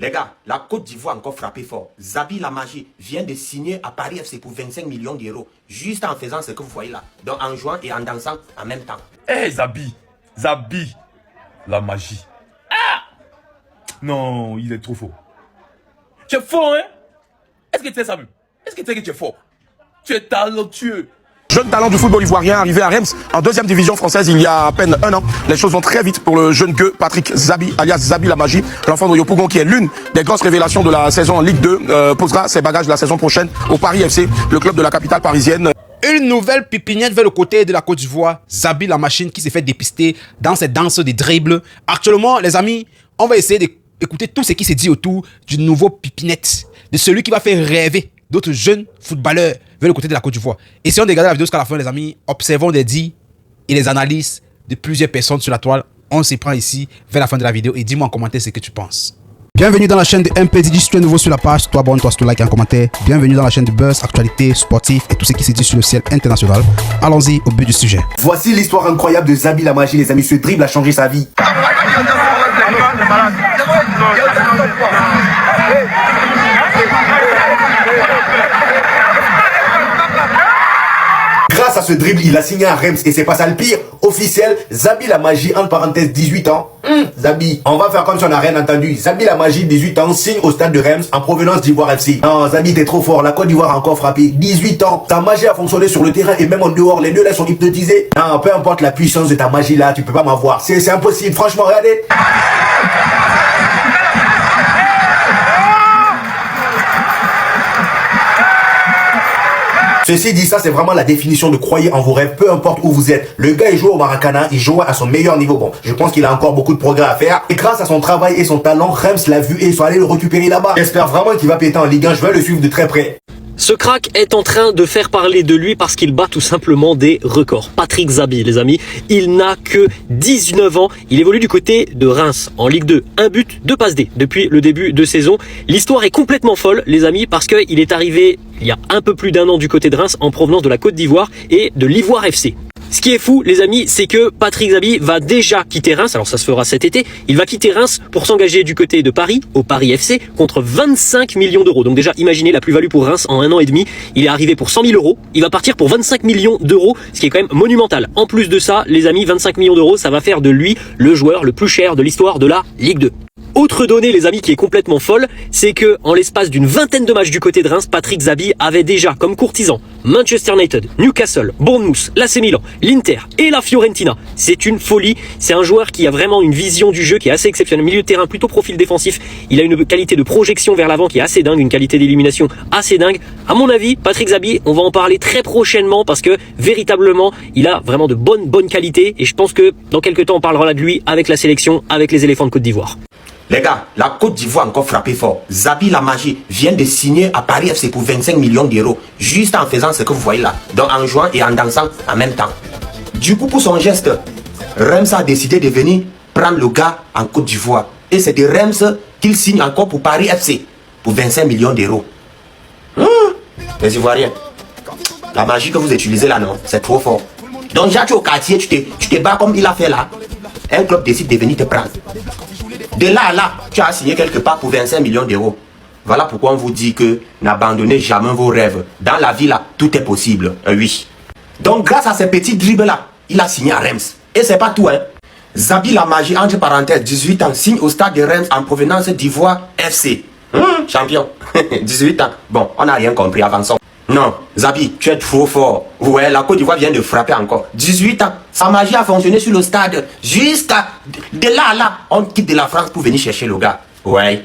Les gars, la Côte d'Ivoire a encore frappé fort. Zabi la Magie vient de signer à Paris FC pour 25 millions d'euros. Juste en faisant ce que vous voyez là. Donc en jouant et en dansant en même temps. Hey Zabi, la magie. Ah! Non, il est trop fort. Tu es fort, hein? Est-ce que tu sais ça? Est-ce que tu sais que tu es fort? Tu es talentueux. Jeune talent du football ivoirien arrivé à Reims en deuxième division française il y a à peine un an. Les choses vont très vite pour le jeune gueux Patrick Zabi, alias Zabi la Magie. L'enfant de Yopougon qui est l'une des grosses révélations de la saison en Ligue 2 posera ses bagages la saison prochaine au Paris FC, le club de la capitale parisienne. Une nouvelle pipinette vers le côté de la Côte d'Ivoire. Zabi la machine qui s'est fait dépister dans cette danse des dribbles. Actuellement, les amis, on va essayer d'écouter tout ce qui s'est dit autour du nouveau pipinette, de celui qui va faire rêver d'autres jeunes footballeurs vers le côté de la Côte d'Ivoire. Essayons de regarder la vidéo jusqu'à la fin, les amis. Observons les dits et les analyses de plusieurs personnes sur la toile. On s'y prend ici vers la fin de la vidéo et dis-moi en commentaire ce que tu penses. Bienvenue dans la chaîne de MPDJ. Si tu es nouveau sur la page, toi abonne-toi, si tu likes et un commentaire. Bienvenue dans la chaîne de Buzz, actualité, sportif et tout ce qui se dit sur le ciel international. Allons-y au but du sujet. Voici l'histoire incroyable de Zabi la Magie, les amis. Ce dribble a changé sa vie. Grâce à ce dribble, il a signé à Reims et c'est pas ça le pire. Officiel, Zabi la Magie, entre parenthèses, 18 ans. Zabi, on va faire comme si on n'a rien entendu. Zabi la Magie, 18 ans, signe au stade de Reims en provenance d'Ivoire FC. Non, Zabi, t'es trop fort. La Côte d'Ivoire a encore frappé. 18 ans. Ta magie a fonctionné sur le terrain et même en dehors. Les deux là sont hypnotisés. Non, peu importe la puissance de ta magie là, tu peux pas m'avoir. C'est impossible. Franchement, regardez. Ceci dit, ça c'est vraiment la définition de croyez en vos rêves, peu importe où vous êtes. Le gars il joue au Maracana, il joue à son meilleur niveau. Bon, je pense qu'il a encore beaucoup de progrès à faire. Et grâce à son travail et son talent, Reims l'a vu et ils sont allés le récupérer là-bas. J'espère vraiment qu'il va péter en Ligue 1, je vais le suivre de très près. Ce crack est en train de faire parler de lui parce qu'il bat tout simplement des records. Patrick Zabi, les amis, il n'a que 19 ans. Il évolue du côté de Reims en Ligue 2. Un but, 2 passes D depuis le début de saison. L'histoire est complètement folle, les amis, parce qu'il est arrivé il y a un peu plus d'un an du côté de Reims en provenance de la Côte d'Ivoire et de l'Ivoire FC. Ce qui est fou, les amis, c'est que Patrick Zabi va déjà quitter Reims. Alors ça se fera cet été. Il va quitter Reims pour s'engager du côté de Paris, au Paris FC, contre 25 millions d'euros. Donc déjà, imaginez la plus-value pour Reims en un an et demi. Il est arrivé pour 100 000 euros. Il va partir pour 25 millions d'euros, ce qui est quand même monumental. En plus de ça, les amis, 25 millions d'euros, ça va faire de lui le joueur le plus cher de l'histoire de la Ligue 2. Autre donnée, les amis, qui est complètement folle, c'est que en l'espace d'une vingtaine de matchs du côté de Reims, Patrick Zabi avait déjà comme courtisan Manchester United, Newcastle, Bournemouth, l'AC Milan, l'Inter et la Fiorentina. C'est une folie. C'est un joueur qui a vraiment une vision du jeu qui est assez exceptionnelle. Milieu de terrain, plutôt profil défensif. Il a une qualité de projection vers l'avant qui est assez dingue, une qualité d'élimination assez dingue. À mon avis, Patrick Zabi, on va en parler très prochainement parce que véritablement, il a vraiment de bonnes qualités et je pense que dans quelques temps, on parlera de lui avec la sélection, avec les éléphants de Côte d'Ivoire. Les gars, la Côte d'Ivoire a encore frappé fort. Zabi la Magie vient de signer à Paris FC pour 25 millions d'euros. Juste en faisant ce que vous voyez là. Donc en jouant et en dansant en même temps. Du coup, pour son geste, Reims a décidé de venir prendre le gars en Côte d'Ivoire. Et c'est de Reims qu'il signe encore pour Paris FC pour 25 millions d'euros. Les Ivoiriens, la magie que vous utilisez là, non, c'est trop fort. Donc déjà tu es au quartier, tu te bats comme il a fait là. Un club décide de venir te prendre. De là à là, tu as signé quelque part pour 25 millions d'euros. Voilà pourquoi on vous dit que n'abandonnez jamais vos rêves. Dans la vie là, tout est possible. Oui. Donc grâce à ces petits dribbles là, il a signé à Reims. Et c'est pas tout, hein. Zabi la Magie, entre parenthèses, 18 ans, signe au stade de Reims en provenance d'Ivoire FC. Champion. 18 ans. Bon, on n'a rien compris, avançons. Non, Zabi, tu es trop fort. Ouais, la Côte d'Ivoire vient de frapper encore. 18 ans, sa magie a fonctionné sur le stade. Jusqu'à... De là à là, on quitte de la France pour venir chercher le gars. Ouais.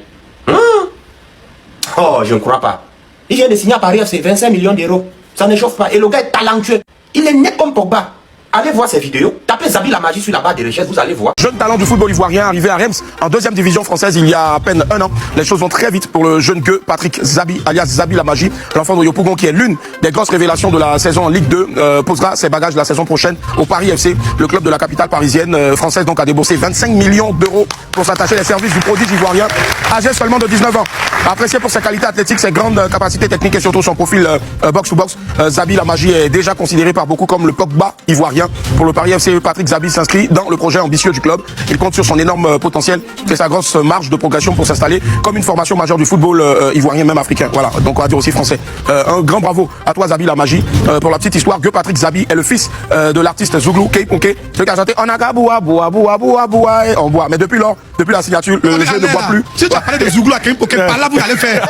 Oh, je ne crois pas. Il vient de signer à Paris, c'est 25 millions d'euros. Ça ne chauffe pas. Et le gars est talentueux. Il est net comme Pogba. Allez voir ces vidéos. Tapez Zabi la Magie sur la barre de recherche, vous allez voir. Jeune talent du football ivoirien arrivé à Reims en deuxième division française il y a à peine un an. Les choses vont très vite pour le jeune gueux Patrick Zabi, alias Zabi la Magie. L'enfant de Yopougon qui est l'une des grosses révélations de la saison en Ligue 2 posera ses bagages la saison prochaine au Paris FC, le club de la capitale parisienne française. Donc a déboursé 25 millions d'euros pour s'attacher les services du prodige ivoirien, âgé seulement de 19 ans. Apprécié pour ses qualités athlétiques, ses grandes capacités techniques et surtout son profil box-to-box, Zabi Lamaji est déjà considéré par beaucoup comme le Pogba ivoirien. Pour le Paris FC, Patrick Zabi s'inscrit dans le projet ambitieux du club. Il compte sur son énorme potentiel et sa grosse marge de progression pour s'installer comme une formation majeure du football ivoirien, même africain. Voilà, donc on va dire aussi français. Un grand bravo à toi Zabi Lamaji. Pour la petite histoire, Patrick Zabi est le fils de l'artiste Zouglou Kei Ponke, celui qui a chanté Onaka boua boua boua boua boua et on boit. Mais depuis lors, depuis la signature, le jeu ne boit plus. Si tu as parlé de Zouglou à Kei Ponke, par là vous allez faire.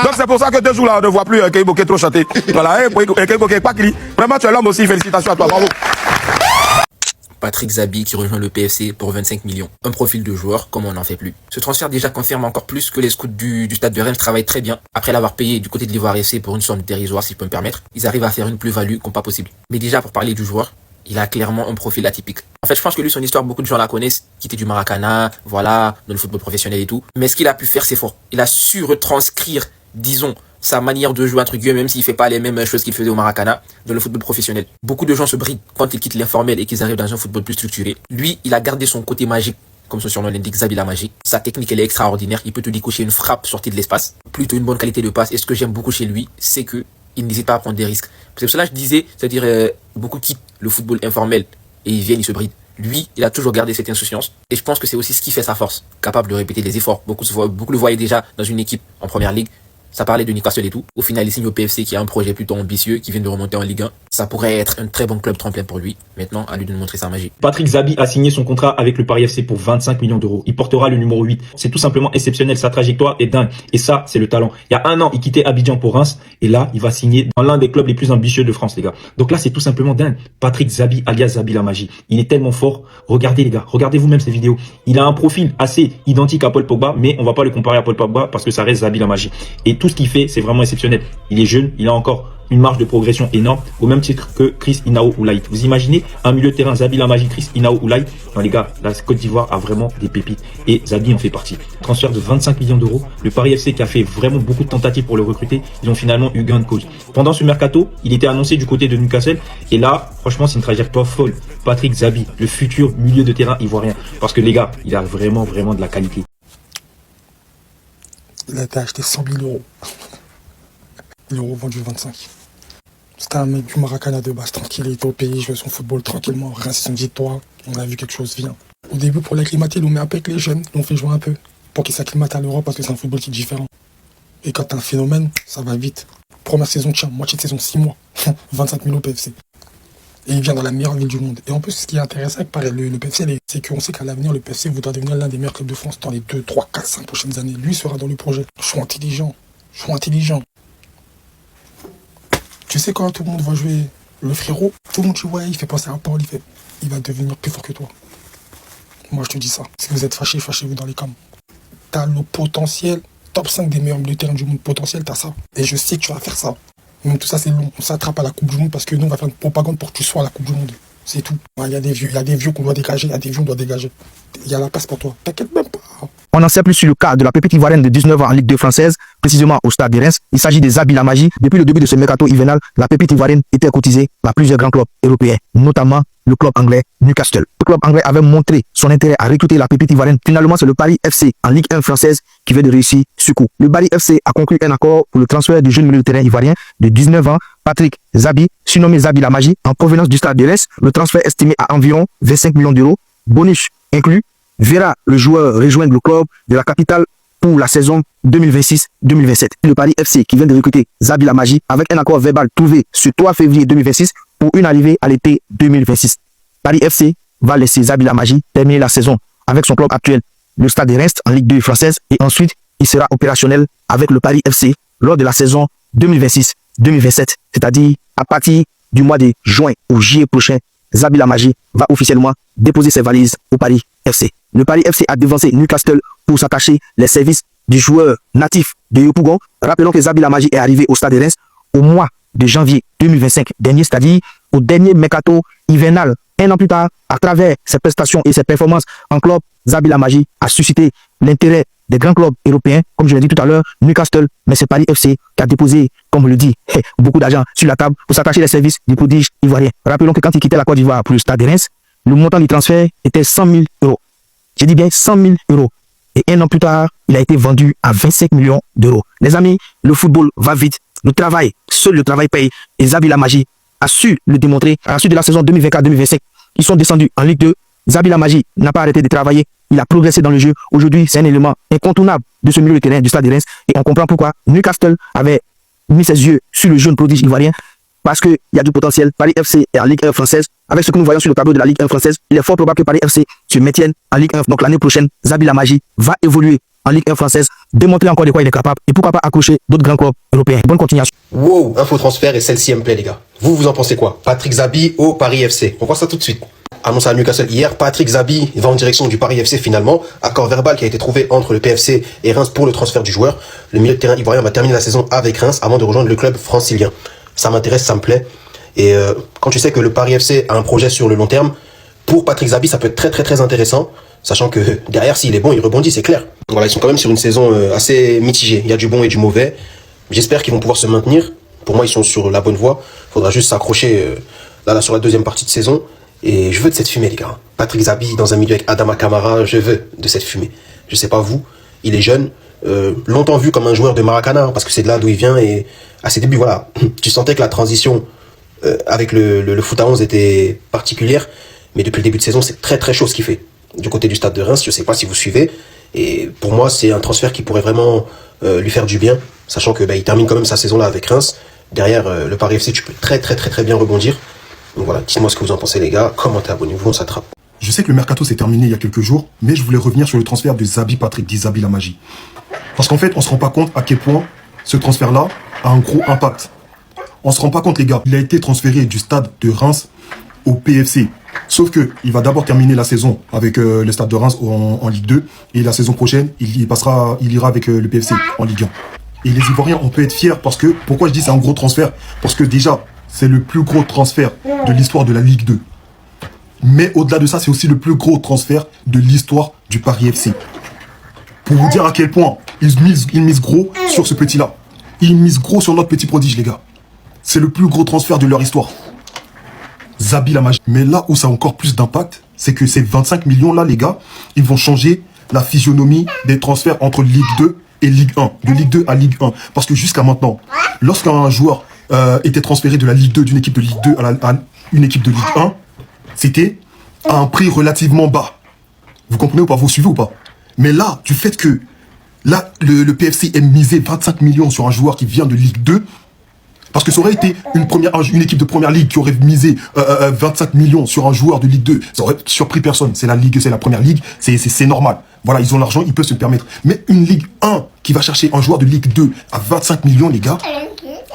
Donc c'est pour ça que 2 jours là, on ne voit plus Kei Ponke trop chanter. Voilà, et Kei Ponke pas qu'il. Vraiment, tu es l'homme aussi. Félicitations à toi, bravo. Patrick Zabi qui rejoint le PFC pour 25 millions. Un profil de joueur comme on n'en fait plus. Ce transfert déjà confirme encore plus que les scouts du stade de Reims travaillent très bien. Après l'avoir payé du côté de l'Ivoire FC pour une somme dérisoire si je peux me permettre, ils arrivent à faire une plus-value comme pas possible. Mais déjà pour parler du joueur, il a clairement un profil atypique. En fait, je pense que lui, son histoire, beaucoup de gens la connaissent, qui était du Maracana, voilà, dans le football professionnel et tout. Mais ce qu'il a pu faire, c'est fort. Il a su retranscrire, disons, sa manière de jouer entre guillemets, même s'il fait pas les mêmes choses qu'il faisait au Maracana, dans le football professionnel. Beaucoup de gens se brident quand ils quittent l'informel et qu'ils arrivent dans un football plus structuré. Lui, il a gardé son côté magique, comme son surnom l'indique, Zabi Lamaji. Sa technique, elle est extraordinaire. Il peut te décocher une frappe sortie de l'espace. Plutôt une bonne qualité de passe. Et ce que j'aime beaucoup chez lui, c'est que il n'hésite pas à prendre des risques. C'est pour cela que je disais, c'est-à-dire, beaucoup quittent le football informel et ils viennent, ils se brident. Lui, il a toujours gardé cette insouciance. Et je pense que c'est aussi ce qui fait sa force. Capable de répéter les efforts. Beaucoup le voyaient déjà dans une équipe en première ligue. Ça parlait de Newcastle et tout. Au final, il signe au PFC qui a un projet plutôt ambitieux, qui vient de remonter en Ligue 1. Ça pourrait être un très bon club tremplin pour lui. Maintenant, à lui de nous montrer sa magie. Patrick Zabi a signé son contrat avec le Paris FC pour 25 millions d'euros. Il portera le numéro 8. C'est tout simplement exceptionnel. Sa trajectoire est dingue. Et ça, c'est le talent. Il y a 1 an, il quittait Abidjan pour Reims. Et là, il va signer dans l'un des clubs les plus ambitieux de France, les gars. Donc là, c'est tout simplement dingue. Patrick Zabi, alias Zabi Lamaji. Il est tellement fort. Regardez, les gars. Regardez vous-même ces vidéos. Il a un profil assez identique à Paul Pogba, mais on va pas le comparer à Paul Pogba parce que ça reste Zabi Lamaji. Et tout ce qu'il fait, c'est vraiment exceptionnel. Il est jeune, il a encore une marge de progression énorme, au même titre que Chris Inao Oulaï. Vous imaginez un milieu de terrain, Zabi Lamaji, Chris Inao Oulaï? Non les gars, la Côte d'Ivoire a vraiment des pépites et Zabi en fait partie. Transfert de 25 millions d'euros. Le Paris FC qui a fait vraiment beaucoup de tentatives pour le recruter, ils ont finalement eu gain de cause. Pendant ce mercato, il était annoncé du côté de Newcastle et là, franchement, c'est une trajectoire folle. Patrick Zabi, le futur milieu de terrain ivoirien. Parce que les gars, il a vraiment de la qualité. Il a été acheté 100 000 euros. Il est revendu 25. C'était un mec du Maracana de base, tranquille, il était au pays, il jouait son football tranquillement. Reims, on dit toi, on a vu quelque chose, viens. Au début, pour l'acclimater, ils l'ont mis un peu avec les jeunes, ils l'ont fait jouer un peu, pour qu'il s'acclimate à l'Europe, parce que c'est un football qui est différent. Et quand t'as un phénomène, ça va vite. Première saison, tiens, moitié de saison, 6 mois. 25 000 au PFC. Et il vient dans la meilleure ville du monde. Et en plus, ce qui est intéressant avec le PFC, c'est qu'on sait qu'à l'avenir, le PFC voudra devenir l'un des meilleurs clubs de France dans les 2, 3, 4, 5 prochaines années. Lui sera dans le projet. Je suis intelligent. Tu sais, quand tout le monde va jouer le frérot, tout le monde dit ouais, il fait penser à Paul, il va devenir plus fort que toi. Moi, je te dis ça. Si vous êtes fâchés, fâchez-vous dans les cams. T'as le potentiel, top 5 des meilleurs milieux de terrain du monde potentiel, t'as ça. Et je sais que tu vas faire ça. Même tout ça, c'est long. On s'attrape à la Coupe du Monde parce que nous, on va faire une propagande pour que tu sois à la Coupe du Monde. C'est tout. Il y a des vieux qu'on doit dégager, il y a des vieux qu'on doit dégager. Il y a la place pour toi. T'inquiète même pas. On n'en sait plus sur le cas de la pépite ivoirienne de 19 ans en Ligue 2 française, précisément au stade de Reims. Il s'agit de Zabi Lamaji. Depuis le début de ce mercato hivernal, la pépite ivoirienne était cotisée par plusieurs grands clubs européens, notamment le club anglais Newcastle. Le club anglais avait montré son intérêt à recruter la pépite ivoirienne. Finalement, c'est le Paris FC en Ligue 1 française qui vient de réussir ce coup. Le Paris FC a conclu un accord pour le transfert du jeune milieu de terrain ivoirien de 19 ans, Patrick Zabi, surnommé Zabi Lamaji, en provenance du stade de Reims. Le transfert estimé à environ 25 millions d'euros, bonus inclus, verra le joueur rejoindre le club de la capitale pour la saison 2026-2027. Le Paris FC qui vient de recruter Zabi Lamaji avec un accord verbal trouvé ce 3 février 2026 pour une arrivée à l'été 2026. Paris FC va laisser Zabi Lamaji terminer la saison avec son club actuel, le Stade de Reims en Ligue 2 française, et ensuite il sera opérationnel avec le Paris FC lors de la saison 2026-2027, c'est-à-dire à partir du mois de juin au juillet prochain. Zabi Lamaji va officiellement déposer ses valises au Paris FC. Le Paris FC a devancé Newcastle pour s'attacher les services du joueur natif de Yopougon. Rappelons que Zabi Lamaji est arrivé au Stade de Reims au mois de janvier 2025 dernier, c'est-à-dire au dernier mercato hivernal. Un an plus tard, à travers ses prestations et ses performances en club, Zabi Lamaji a suscité l'intérêt des grands clubs européens, comme je l'ai dit tout à l'heure, Newcastle, mais c'est Paris FC qui a déposé, comme on le dit, beaucoup d'argent sur la table pour s'attacher les services du prodige ivoirien. Rappelons que quand il quittait la Côte d'Ivoire pour le Stade de Reims, le montant du transfert était 100 000 euros. J'ai dit bien 100 000 euros. et 1 an plus tard, il a été vendu à 25 millions d'euros. Les amis, le football va vite. Le travail, seul le travail paye. Et Zabi Lamaji a su le démontrer. À la suite de la saison 2024-2025, ils sont descendus en Ligue 2. Zabi Lamaji n'a pas arrêté de travailler. Il a progressé dans le jeu. Aujourd'hui, c'est un élément incontournable de ce milieu de terrain du Stade de Reims. Et on comprend pourquoi Newcastle avait mis ses yeux sur le jeune prodige ivoirien. Parce qu'il y a du potentiel. Paris FC est en Ligue 1 française. Avec ce que nous voyons sur le tableau de la Ligue 1 française, il est fort probable que Paris FC se maintienne en Ligue 1. Donc l'année prochaine, Zabi Lamaji va évoluer en Ligue 1 française, démontrer encore de quoi il est capable et pourquoi pas accrocher d'autres grands clubs européens. Bonne continuation. Wow, info transfert et celle-ci me plaît les gars. Vous en pensez quoi? Patrick Zabi au Paris FC. On voit ça tout de suite. Annoncé à Newcastle hier, Patrick Zabi va en direction du Paris FC finalement. Accord verbal qui a été trouvé entre le PFC et Reims pour le transfert du joueur. Le milieu de terrain ivoirien va terminer la saison avec Reims avant de rejoindre le club francilien. Ça m'intéresse, ça me plaît. Et quand tu sais que le Paris FC a un projet sur le long terme, pour Patrick Zabi, ça peut être très intéressant. Sachant que derrière, s'il est bon, il rebondit, c'est clair. Voilà, ils sont quand même sur une saison assez mitigée. Il y a du bon et du mauvais. J'espère qu'ils vont pouvoir se maintenir. Pour moi, ils sont sur la bonne voie. Il faudra juste s'accrocher là sur la deuxième partie de saison. Et je veux de cette fumée, les gars. Patrick Zabi dans un milieu avec Adama Kamara, je veux de cette fumée. Je sais pas vous, il est jeune, longtemps vu comme un joueur de Maracana, parce que c'est de là d'où il vient. Et à ses débuts, voilà, tu sentais que la transition avec le foot à 11 était particulière. Mais depuis le début de saison, c'est très chaud ce qu'il fait. Du côté du Stade de Reims, je sais pas si vous suivez. Et pour moi, c'est un transfert qui pourrait vraiment lui faire du bien, sachant que il termine quand même sa saison là avec Reims. Derrière le Paris FC, tu peux très bien rebondir. Donc voilà, dites-moi ce que vous en pensez les gars, commentez, abonnez-vous, on s'attrape. Je sais que le mercato s'est terminé il y a quelques jours, mais je voulais revenir sur le transfert de Zabi Patrick, dit Zabi Lamaji. Parce qu'en fait, on se rend pas compte à quel point ce transfert-là a un gros impact. On se rend pas compte les gars, il a été transféré du Stade de Reims au PFC. Sauf que il va d'abord terminer la saison avec le Stade de Reims en Ligue 2 et la saison prochaine, il ira avec le PFC en Ligue 1. Et les Ivoiriens, on peut être fiers parce que, pourquoi je dis c'est un gros transfert? Parce que déjà, c'est le plus gros transfert de l'histoire de la Ligue 2. Mais au-delà de ça, c'est aussi le plus gros transfert de l'histoire du Paris FC. Pour vous dire à quel point ils misent gros sur ce petit-là. Ils misent gros sur notre petit prodige, les gars. C'est le plus gros transfert de leur histoire. Zabi Lamaji. Mais là où ça a encore plus d'impact, c'est que ces 25 millions-là, les gars, ils vont changer la physionomie des transferts entre Ligue 2 et Ligue 1. De Ligue 2 à Ligue 1. Parce que jusqu'à maintenant, lorsqu'un joueur était transféré de la Ligue 2, d'une équipe de Ligue 2 à une équipe de Ligue 1, c'était à un prix relativement bas. Vous comprenez ou pas? Vous suivez ou pas? Mais là, du fait que là, le PFC ait misé 25 millions sur un joueur qui vient de Ligue 2, parce que ça aurait été une équipe de première ligue qui aurait misé 25 millions sur un joueur de Ligue 2. Ça aurait surpris personne. C'est la Ligue, c'est la première ligue. C'est normal. Voilà, ils ont l'argent, ils peuvent se le permettre. Mais une Ligue 1 qui va chercher un joueur de Ligue 2 à 25 millions, les gars,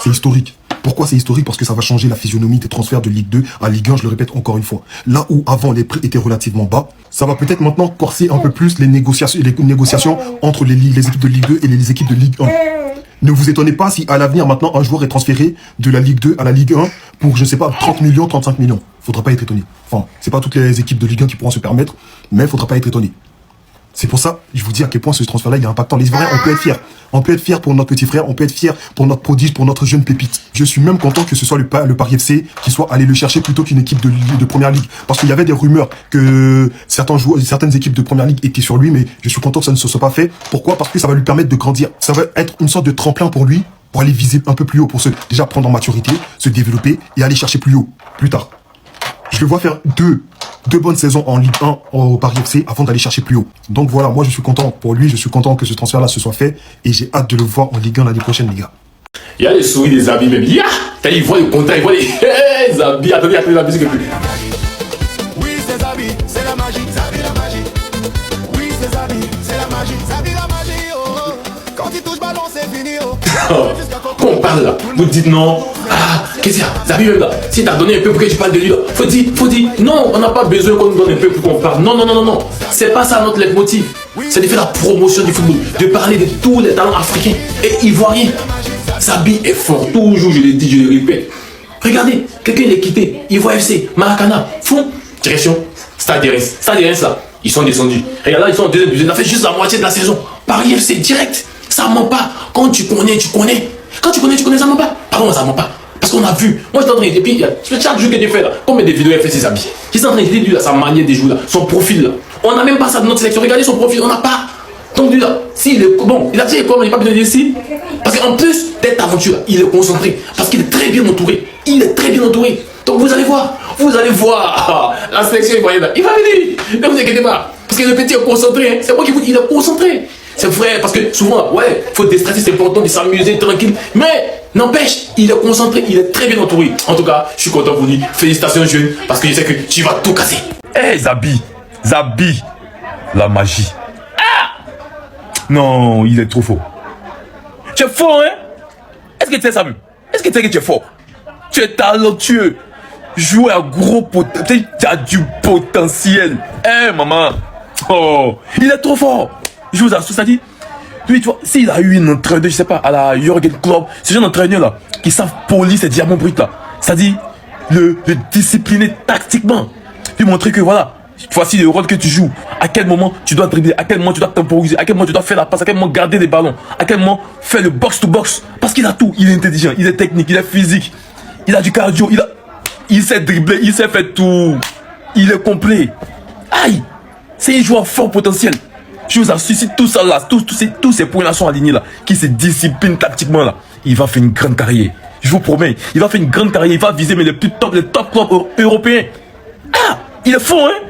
c'est historique. Pourquoi c'est historique? Parce que ça va changer la physionomie des transferts de Ligue 2 à Ligue 1, je le répète encore une fois. Là où avant les prix étaient relativement bas, ça va peut-être maintenant corser un peu plus les négociations entre les équipes de Ligue 2 et les équipes de Ligue 1. Ne vous étonnez pas si à l'avenir maintenant un joueur est transféré de la Ligue 2 à la Ligue 1 pour, je sais pas, 30 millions, 35 millions. Faudra pas être étonné. Enfin, c'est pas toutes les équipes de Ligue 1 qui pourront se permettre, mais faudra pas être étonné. C'est pour ça, je vous dis à quel point ce transfert-là, il est impactant. Les Ivoiriens, on peut être fiers. On peut être fiers pour notre petit frère, on peut être fiers pour notre prodige, pour notre jeune pépite. Je suis même content que ce soit le Paris FC qui soit allé le chercher plutôt qu'une équipe de première ligue. Parce qu'il y avait des rumeurs que certaines équipes de première ligue étaient sur lui, mais je suis content que ça ne se soit pas fait. Pourquoi? Parce que ça va lui permettre de grandir. Ça va être une sorte de tremplin pour lui, pour aller viser un peu plus haut, pour déjà prendre en maturité, se développer et aller chercher plus haut, plus tard. Je le vois faire deux bonnes saisons en Ligue 1 au Paris FC avant d'aller chercher plus haut. Donc voilà, moi je suis content pour lui, je suis content que ce transfert-là se soit fait et j'ai hâte de le voir en Ligue 1 l'année prochaine, les gars. Il y a les souris des Zabi même. Il voit les contents, il voit les Zabi. Attendez la musique un peu. Oui, c'est Zabi, c'est la magie, Zabi la magie. Oui, c'est Zabi, c'est la magie, Zabi la magie. Oh, quand il touche ballon, c'est fini. Oh. Quand on parle là, vous dites non. Ah, qu'est-ce qu'il y a? Zabi même là. Si t'as donné un peu pour que tu parles de lui là, faut dire. Non, on n'a pas besoin qu'on nous donne un peu pour qu'on parle. Non. C'est pas ça notre leitmotiv. C'est de faire la promotion du football, de parler de tous les talents africains et ivoiriens. Zabi est fort, toujours je le dis, je le répète. Regardez, quelqu'un il est quitté, Ivoire FC, Maracana, fou, direction, Stade de Reims là, ils sont descendus. Regarde là, ils sont en deuxième division, ils ont fait juste la moitié de la saison. Paris FC direct, ça ment pas. Quand tu connais, tu connais. Quand tu connais, ça ment pas. Pardon, ça ment pas. Parce qu'on a vu, moi j'étais en train de dire, puis chaque jour que tu fais là, combien de vidéos il fait ses habits. J'étais en train de dire, sa manière de jouer là, son profil là. On n'a même pas ça de notre sélection, regardez son profil, on n'a pas. Donc lui là, s'il est bon, il a dit comment il n'est pas besoin de dire si. Parce qu'en plus d'être aventure, il est concentré. Parce qu'il est très bien entouré. Il est très bien entouré. Donc vous allez voir. La sélection ivoirienne, il va venir. Ne vous inquiétez pas. Parce que le petit est concentré. Hein. C'est moi qui vous dis, il est concentré. C'est vrai, parce que souvent, ouais, faut déstresser, c'est important de s'amuser tranquille. Mais n'empêche, il est concentré, il est très bien entouré. En tout cas, je suis content de vous dire, félicitations jeune, parce que je sais que tu vas tout casser. Hey Zabi, la magie. Ah! Non, il est trop fort. Tu es fort, hein? Est-ce que tu sais ça même? Est-ce que tu sais que tu es fort? Tu es talentueux. Jouer à gros potentiel. Tu as du potentiel. Eh, maman. Oh, il est trop fort. Je vous assure, ça dit. Lui, tu vois, s'il a eu un entraîneur, je sais pas, à la Jürgen Klopp, ce genre d'entraîneur là, qui savent polir ces diamants bruts là. Ça dit, le discipliner tactiquement. Lui montrer que voilà, voici le rôle que tu joues. À quel moment tu dois dribbler, à quel moment tu dois temporiser, à quel moment tu dois faire la passe, à quel moment garder les ballons, à quel moment faire le box-to-box. Parce qu'il a tout. Il est intelligent, il est technique, il est physique, il a du cardio, il sait dribbler, il sait faire tout. Il est complet. Aïe, c'est un joueur fort potentiel. Je vous assure, si tout ça là, tous ces points là sont alignés là, qui se disciplinent tactiquement là, il va faire une grande carrière. Je vous promets, il va faire une grande carrière, il va viser mais les top clubs européens. Ah, il est fort, hein?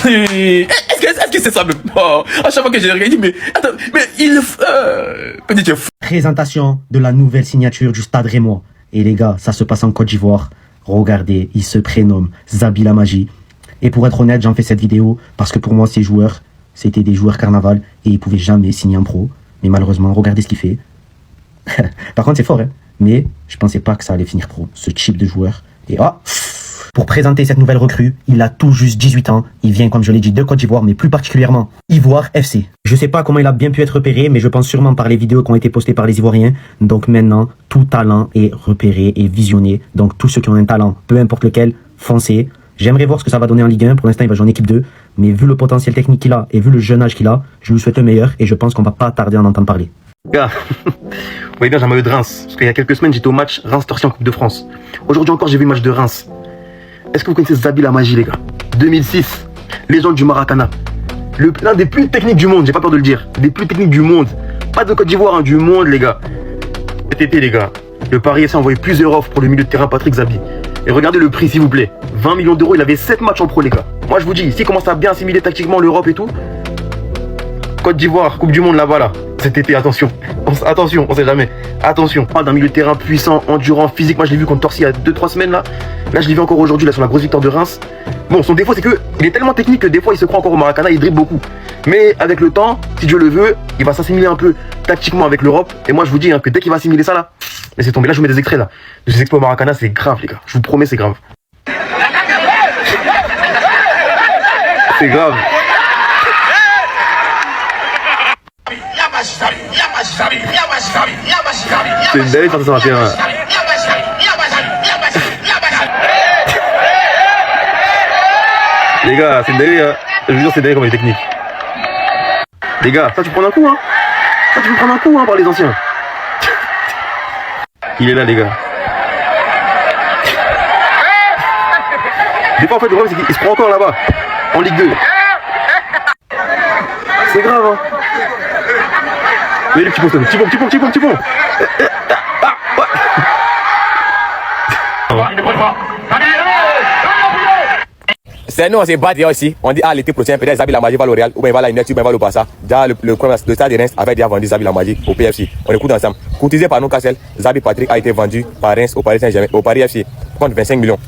Est-ce que c'est ça même? Oh, à chaque fois que j'ai regardé, mais attends, mais il est petit fou. Présentation de la nouvelle signature du Stade Rémois. Et les gars, ça se passe en Côte d'Ivoire. Regardez, il se prénomme Zabi La Magie. Et pour être honnête, j'en fais cette vidéo parce que pour moi, ces joueurs, c'était des joueurs carnaval et ils pouvaient jamais signer en pro. Mais malheureusement, regardez ce qu'il fait. Par contre, c'est fort, hein. Mais je pensais pas que ça allait finir pro, ce type de joueur. Et pour présenter cette nouvelle recrue, il a tout juste 18 ans. Il vient, comme je l'ai dit, de Côte d'Ivoire, mais plus particulièrement Ivoire FC. Je sais pas comment il a bien pu être repéré, mais je pense sûrement par les vidéos qui ont été postées par les Ivoiriens. Donc maintenant, tout talent est repéré et visionné. Donc tous ceux qui ont un talent, peu importe lequel, foncez. J'aimerais voir ce que ça va donner en Ligue 1. Pour l'instant, il va jouer en équipe 2. Mais vu le potentiel technique qu'il a et vu le jeune âge qu'il a, je lui souhaite le meilleur et je pense qu'on va pas tarder à en entendre parler. Gars, vous voyez bien, j'ai un maillot de Reims. Parce qu'il y a quelques semaines, j'étais au match Reims-Torcy en Coupe de France. Aujourd'hui encore, j'ai vu le match de Reims. Est-ce que vous connaissez Zabi La Magie, les gars? 2006, légende du Maracana. L'un des plus techniques du monde, j'ai pas peur de le dire. Des plus techniques du monde. Pas de Côte d'Ivoire, hein, du monde, les gars. Cet été, les gars, le Paris FC a envoyé plusieurs offres pour le milieu de terrain Patrick Zabi. Et regardez le prix, s'il vous plaît. 20 millions d'euros, il avait 7 matchs en pro, les gars. Moi, je vous dis, s'il commence à bien assimiler tactiquement l'Europe et tout, Côte d'Ivoire, Coupe du Monde là-bas, là. Cet été, attention. Attention, on sait jamais. Attention. On parle d'un milieu de terrain puissant, endurant, physique. Moi, je l'ai vu contre Torcy il y a 2-3 semaines, là. Là, je l'ai vu encore aujourd'hui, là, sur la grosse victoire de Reims. Bon, son défaut, c'est que il est tellement technique que des fois, il se croit encore au Maracana, il dribble beaucoup. Mais avec le temps, si Dieu le veut, il va s'assimiler un peu tactiquement avec l'Europe. Et moi, je vous dis hein, que dès qu'il va assimiler ça, là, laissez tomber. Là, je vous mets des extraits, là. De ces exploits au Maracana, c'est grave, les gars. Je vous promets, c'est grave. C'est grave. C'est une belle sortie sur un terrain. Les gars, c'est une délire, hein. Je vous jure, c'est une délire comme les techniques. Les gars, ça tu prends un coup, hein. Ça tu peux prendre un coup, hein, par les anciens. Il est là, les gars. Des fois, en fait, le problème, c'est qu'il se prend encore là-bas, en Ligue 2. C'est grave, hein. Mais le petit pont. C'est nous, on s'est battu aussi. On dit, l'été prochain, peut-être Zabi La Magie va au Real, ou bien il va à la United, ou bien il va au Barça. Déjà, le stade de Reims avait déjà vendu Zabi La Magie au PFC. On écoute ensemble. Courtisé par Newcastle, Zabi Patrick a été vendu par Reims au Paris Saint-Germain, au Paris FC, contre 25 millions.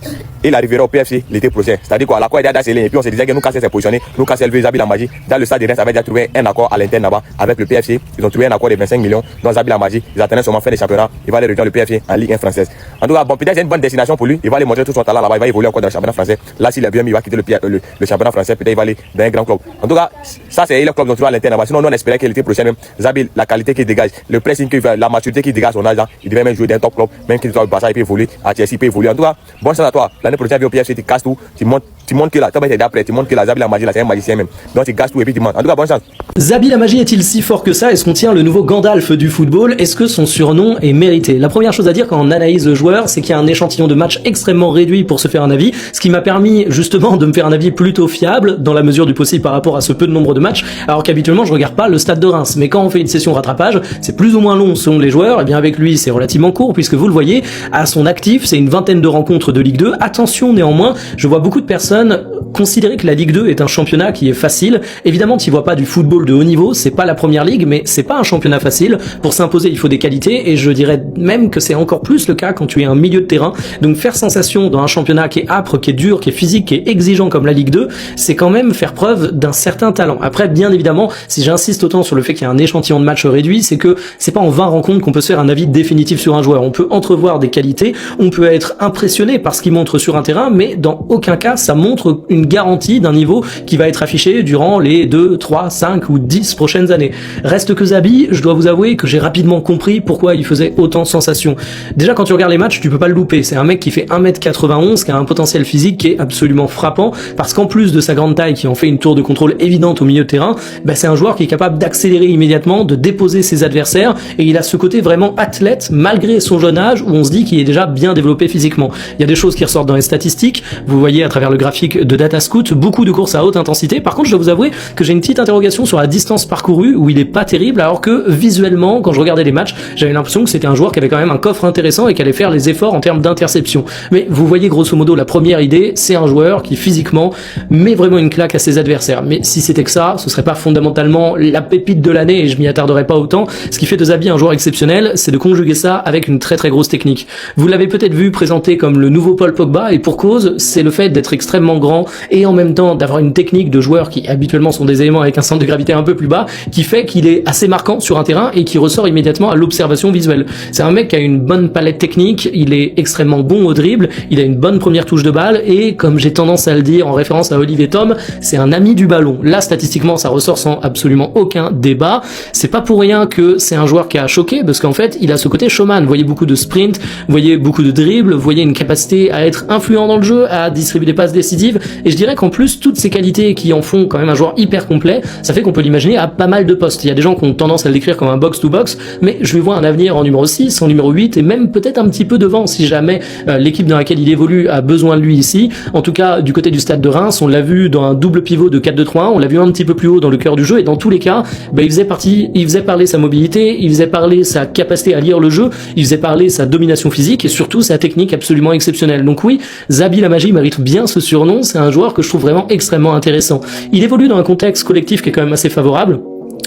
Il arrivera au PFC l'été prochain. C'est-à-dire quoi, la quoi il a d'assez et puis on se disait que Newcastle s'est positionné. Newcastle veut Zabi La Magie. Dans le stade de Reims avait déjà trouvé un accord à l'interne là-bas avec le PFC. Ils ont trouvé un accord de 25 millions dans Zabi La Magie. Ils attendaient seulement faire des championnats. Il va aller rejoindre le PFC en Ligue 1 française. En tout cas, bon, peut-être c'est une bonne destination pour lui. Il va aller montrer tout son talent là-bas. Il va évoluer encore dans le championnat français. Là, s'il est bien mis, il va quitter le championnat français. Peut-être il va aller dans un grand club. En tout cas, ça c'est le club dont tu vas à l'interne là-bas. Sinon, nous on espérait que l'été prochain même, Zabi, la qualité qu'il dégage, le pressing qu'il fait, la maturité qu'il dégage son âge, il devait même jouer dans un top club. Même qu'il soit au Barça, il peut évoluer. À Chelsea, il peut évoluer. En tout cas, bonne chance à toi. L'année prochaine, au PFC, tu casses tout, tu montes tu montres que là, toi, t'es d'après, tu montres que la Zabi la magie, là, c'est un magicien même. Donc, tu gâches tout et puis tu montes. En tout cas, bonne chance. Zabi la magie est-il si fort que ça? Est-ce qu'on tient le nouveau Gandalf du football? Est-ce que son surnom est mérité? La première chose à dire quand on analyse le joueur, c'est qu'il y a un échantillon de match extrêmement réduit pour se faire un avis, ce qui m'a permis justement de me faire un avis plutôt fiable dans la mesure du possible par rapport à ce peu de nombre de matchs, alors qu'habituellement je regarde pas le Stade de Reims. Mais quand on fait une session rattrapage, c'est plus ou moins long selon les joueurs, et bien avec lui c'est relativement court puisque vous le voyez, à son actif, c'est une vingtaine de rencontres de Ligue 2. Attention néanmoins, je vois beaucoup de personnes considérer que la Ligue 2 est un championnat qui est facile. Évidemment, tu vois pas du football de haut niveau, c'est pas la première ligue, mais c'est pas un championnat facile. Pour s'imposer, il faut des qualités, et je dirais même que c'est encore plus le cas quand tu es un milieu de terrain. Donc faire sensation dans un championnat qui est âpre, qui est dur, qui est physique, qui est exigeant comme la Ligue 2, c'est quand même faire preuve d'un certain talent. Après, bien évidemment, si j'insiste autant sur le fait qu'il y a un échantillon de matchs réduit, c'est que c'est pas en 20 rencontres qu'on peut se faire un avis définitif sur un joueur. On peut entrevoir des qualités, on peut être impressionné par ce qu'il montre sur un terrain, mais dans aucun cas ça montre une garantie d'un niveau qui va être affiché durant les 2, 3, 5 ou 10 prochaines années. Reste que Zabi, je dois vous avouer que j'ai rapidement compris pourquoi il faisait autant sensation. Déjà, quand tu regardes les matchs, tu peux pas le louper. C'est un mec qui fait 1m91, qui a un potentiel physique qui est absolument frappant, parce qu'en plus de sa grande taille qui en fait une tour de contrôle évidente au milieu de terrain, c'est un joueur qui est capable d'accélérer immédiatement, de déposer ses adversaires, et il a ce côté vraiment athlète, malgré son jeune âge, où on se dit qu'il est déjà bien développé physiquement. Il y a des choses qui ressortent dans les statistiques, vous voyez à travers le graphique de DataScout, beaucoup de courses à haute intensité. Par contre, je dois vous avouer que j'ai une petite interrogation sur la distance parcourue, où il est pas terrible, alors que visuellement, quand je regardais les matchs, j'avais l'impression que c'était un joueur qui avait quand même un coffre intéressant et qui allait faire les efforts en termes d'interception. Mais vous voyez grosso modo la première idée, c'est un joueur qui physiquement met vraiment une claque à ses adversaires. Mais si c'était que ça, ce serait pas fondamentalement la pépite de l'année, et je m'y attarderai pas autant. Ce qui fait de Zabi un joueur exceptionnel, c'est de conjuguer ça avec une très très grosse technique. Vous l'avez peut-être vu présenté comme le nouveau Paul Pogba, et pour cause, c'est le fait d'être extrêmement grand et en même temps d'avoir une technique de joueurs qui habituellement sont des éléments avec un centre de gravité un peu plus bas, qui fait qu'il est assez marquant sur un terrain et qui ressort immédiatement à l'observation visuelle. C'est un mec qui a une bonne palette technique, il est extrêmement bon au dribble, il a une bonne première touche de balle, et comme j'ai tendance à le dire en référence à Olivier Tom, c'est un ami du ballon. Là, statistiquement, ça ressort sans absolument aucun débat. C'est pas pour rien que c'est un joueur qui a choqué, parce qu'en fait, il a ce côté showman. Vous voyez beaucoup de sprint, vous voyez beaucoup de dribble, vous voyez une capacité à être influent dans le jeu, à distribuer des passes décisives, et je dirais qu'en plus, toutes ces qualités qui en font quand même un joueur hyper complet, ça fait qu'on peut l'imaginer à pas mal de postes. Il y a des gens qui ont tendance à le décrire comme un box-to-box, mais je lui vois un avenir en numéro 6, en numéro 8, et même peut-être un petit peu devant, si jamais l'équipe dans laquelle il évolue a besoin de lui ici. En tout cas, du côté du Stade de Reims, on l'a vu dans un double pivot de 4-2-3-1, on l'a vu un petit peu plus haut dans le cœur du jeu, et dans tous les cas, il faisait parler sa mobilité, il faisait parler sa capacité à lire le jeu, il faisait parler sa domination physique, et surtout sa technique absolument exceptionnelle. Donc oui, Zabi la magie mérite bien ce surnom, c'est un joueur que je trouve vraiment extrêmement intéressant. Il évolue dans un contexte collectif qui est quand même assez favorable.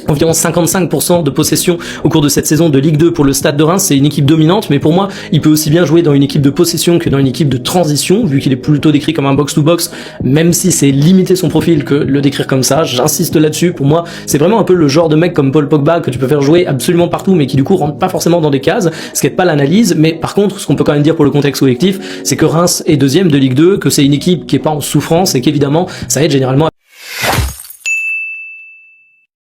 Environ 55% de possession au cours de cette saison de Ligue 2 pour le Stade de Reims. C'est une équipe dominante, mais pour moi, il peut aussi bien jouer dans une équipe de possession que dans une équipe de transition, vu qu'il est plutôt décrit comme un box-to-box, même si c'est limiter son profil que le décrire comme ça. J'insiste là-dessus. Pour moi, c'est vraiment un peu le genre de mec comme Paul Pogba que tu peux faire jouer absolument partout, mais qui du coup rentre pas forcément dans des cases, ce qui est pas l'analyse. Mais par contre, ce qu'on peut quand même dire pour le contexte collectif, c'est que Reims est deuxième de Ligue 2, que c'est une équipe qui est pas en souffrance, et qu'évidemment, ça aide généralement